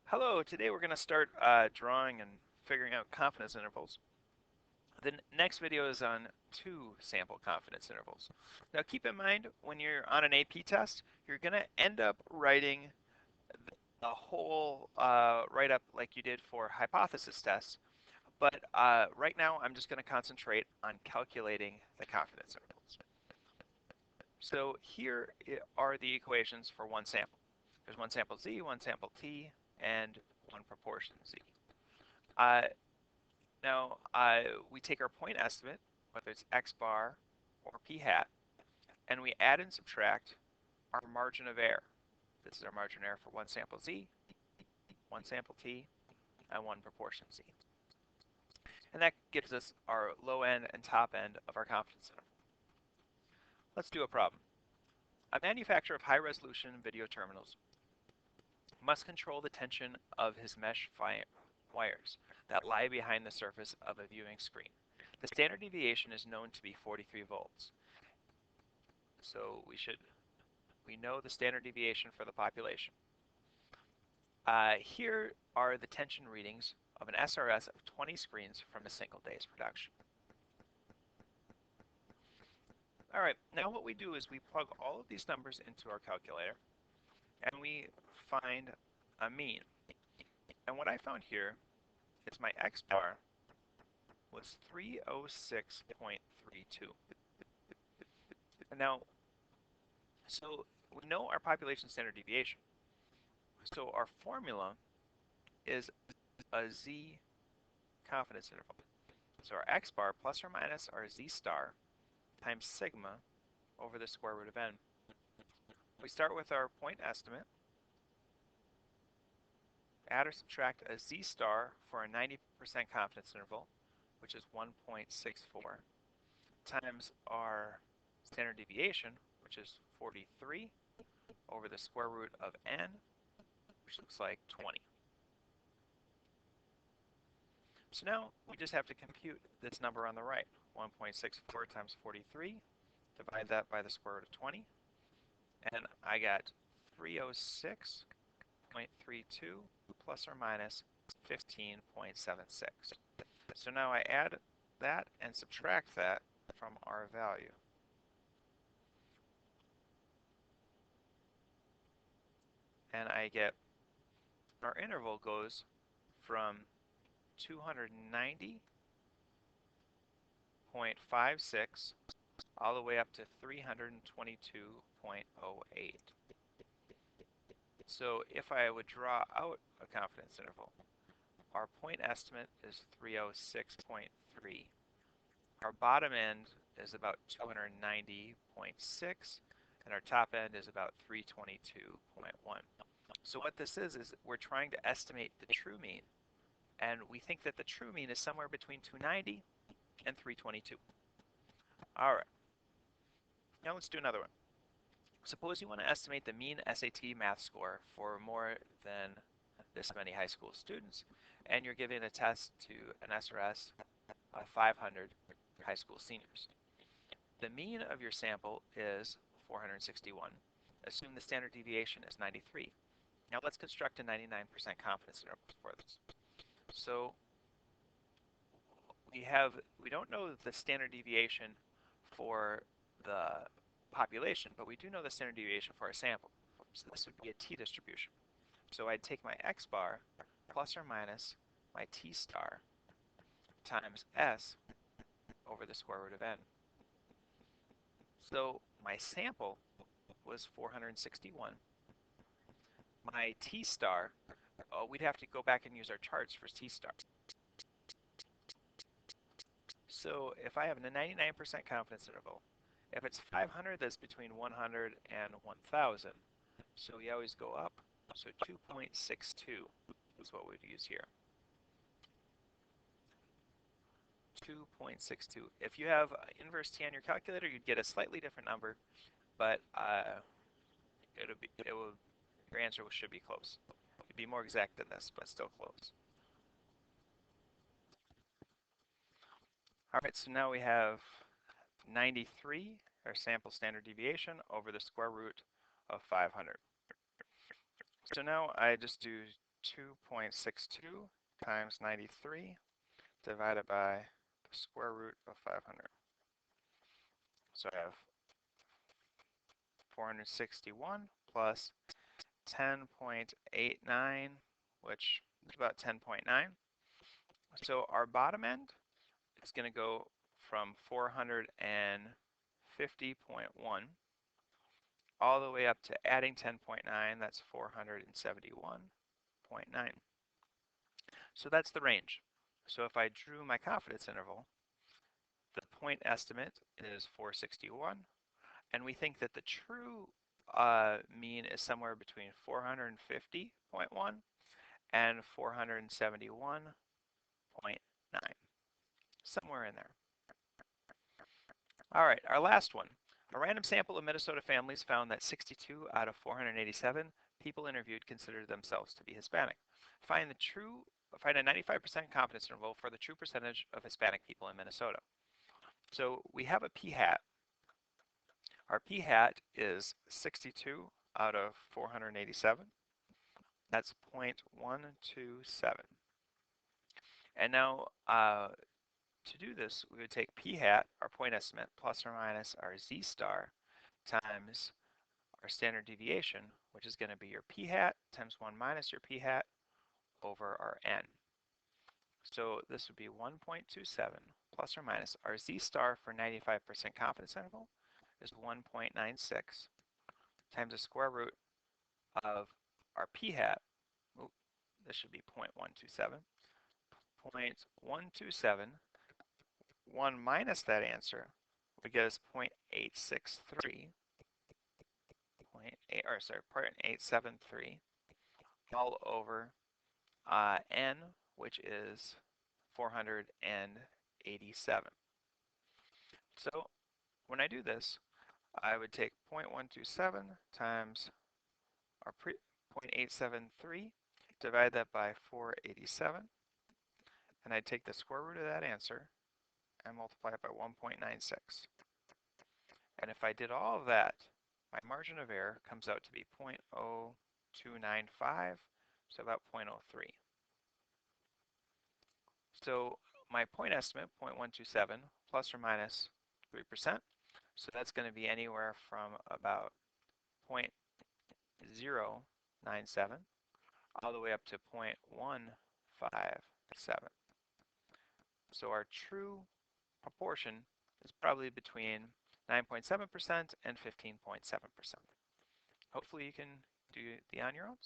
Hello, today we're going to start drawing and figuring out confidence intervals. The next video is on two sample confidence intervals. Now keep in mind, when you're on an AP test, you're going to end up writing the whole write-up like you did for hypothesis tests, but right now I'm just going to concentrate on calculating the confidence intervals. So here are the equations for one sample. There's one sample z, one sample t, and one proportion z. Uh, Now, we take our point estimate, whether it's x bar or p hat, and we add and subtract our margin of error. This is our margin of error for one sample z, one sample t, and one proportion z. And that gives us our low end and top end of our confidence interval. Let's do a problem. A manufacturer of high-resolution video terminals must control the tension of his mesh wires that lie behind the surface of a viewing screen. The standard deviation is known to be 43 volts. So we know the standard deviation for the population. Here are the tension readings of an SRS of 20 screens from a single day's production. All right, now what we do is we plug all of these numbers into our calculator and we find a mean. And what I found here is my x bar was 306.32. And now, so we know our population standard deviation. So our formula is a z confidence interval. So our x bar plus or minus our z star times sigma over the square root of n. We start with our point estimate, add or subtract a z star for a 90% confidence interval, which is 1.64, times our standard deviation, which is 43, over the square root of n, which looks like 20. So now we just have to compute this number on the right. 1.64 times 43, divide that by the square root of 20, and I got 306.32 plus or minus 15.76. So now I add that and subtract that from our value. And I get our interval goes from 290.56 all the way up to 322.08. So if I would draw out a confidence interval, our point estimate is 306.3. Our bottom end is about 290.6, and our top end is about 322.1. So what this is we're trying to estimate the true mean, and we think that the true mean is somewhere between 290 and 322. All right, now let's do another one. Suppose you want to estimate the mean SAT math score for more than this many high school students, and you're giving a test to an SRS of 500 high school seniors. The mean of your sample is 461. Assume the standard deviation is 93. Now let's construct a 99% confidence interval for this. So we don't know the standard deviation for the population, but we do know the standard deviation for our sample. So this would be a t-distribution. So I'd take my x bar plus or minus my t star times s over the square root of n. So my sample was 461. My t star, we'd have to go back and use our charts for t star. So if I have a 99% confidence interval, if it's 500, that's between 100 and 1,000. So we always go up. So 2.62 is what we'd use here. 2.62. If you have inverse t on your calculator, you'd get a slightly different number, but your answer should be close. It'd be more exact than this, but still close. All right, so now we have 93, our sample standard deviation, over the square root of 500. So now I just do 2.62 times 93 divided by the square root of 500. So I have 461 plus 10.89, which is about 10.9. So our bottom end is going to go from 450.1 all the way up to adding 10.9, that's 471.9. So that's the range. So if I drew my confidence interval, the point estimate is 461, and we think that the true mean is somewhere between 450.1 and 471.9, somewhere in there. All right, our last one. A random sample of Minnesota families found that 62 out of 487 people interviewed considered themselves to be Hispanic. Find a 95% confidence interval for the true percentage of Hispanic people in Minnesota. So we have a p-hat. Our p-hat is 62 out of 487. That's 0.127. And now to do this, we would take p-hat, our point estimate, plus or minus our z-star times our standard deviation, which is going to be your p-hat times 1 minus your p-hat over our n. So this would be 1.27 plus or minus our z-star for 95% confidence interval is 1.96 times the square root of our p-hat. This should be 0.127. 0.127. 1 minus that answer would get us 0.863. 0.873 all over n, which is 487. So when I do this, I would take 0.127 times our 0.873, divide that by 487, and I'd take the square root of that answer and multiply it by 1.96. And if I did all of that, my margin of error comes out to be 0.0295, so about 0.03. So my point estimate, 0.127, plus or minus 3%. So that's going to be anywhere from about 0.097 all the way up to 0.157. So our true proportion is probably between 9.7% and 15.7%. Hopefully you can do the on your own.